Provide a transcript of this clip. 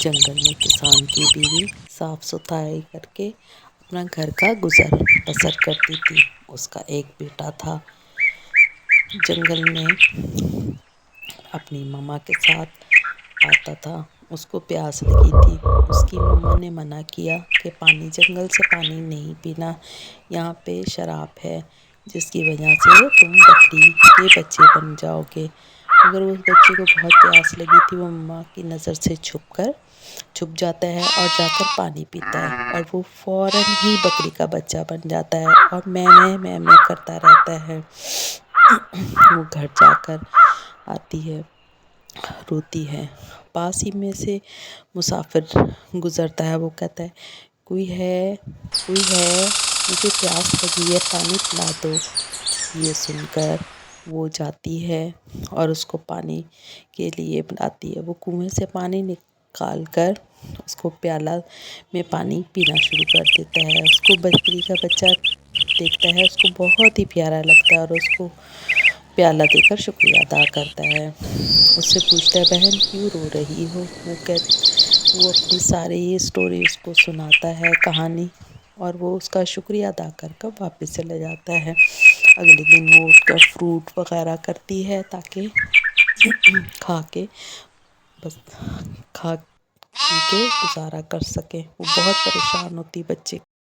جنگل میں کسان کی بیوی صاف صفائی کر کے اپنا گھر کا گزر بسر کرتی تھی۔ اس کا ایک بیٹا تھا۔ جنگل میں اپنی ماما کے ساتھ آتا تھا۔ اس کو پیاس لگی تھی۔ اس کی ماما نے منع کیا کہ جنگل سے پانی نہیں پینا، یہاں پہ شراب ہے، جس کی وجہ سے تم بکری کے بچے بن جاؤ گے۔ مگر اس بچے کو بہت پیاس لگی تھی، وہ ماما کی نظر سے چھپ جاتا ہے اور جا کر پانی پیتا ہے، اور وہ فوراً ہی بکری کا بچہ بن جاتا ہے اور میں کرتا رہتا ہے۔ وہ گھر جا کر آتی ہے، روتی ہے۔ پاس ہی میں سے مسافر گزرتا ہے، وہ کہتا ہے کوئی ہے، مجھے پیاس لگی ہے، پانی پلا دو۔ یہ سن کر وہ جاتی ہے اور اس کو پانی کے لیے بلاتی ہے۔ وہ کنویں سے پانی نکال کر اس کو پیالہ میں پانی پینا شروع کر دیتا ہے۔ اس کو بکری کا بچہ دیکھتا ہے، اس کو بہت ہی پیارا لگتا ہے اور اس کو پیالہ دے کر شکریہ ادا کرتا ہے۔ اس سے پوچھتا ہے بہن کیوں رو رہی ہو؟ وہ اپنی ساری اسٹوری اس کو سناتا ہے، کہانی، اور وہ اس کا شکریہ ادا کر واپس چلے جاتا ہے۔ اگلے دن وہ اٹھ کر فروٹ وغیرہ کرتی ہے تاکہ کھا پی کے گزارا کر سکے۔ وہ بہت پریشان ہوتی بچے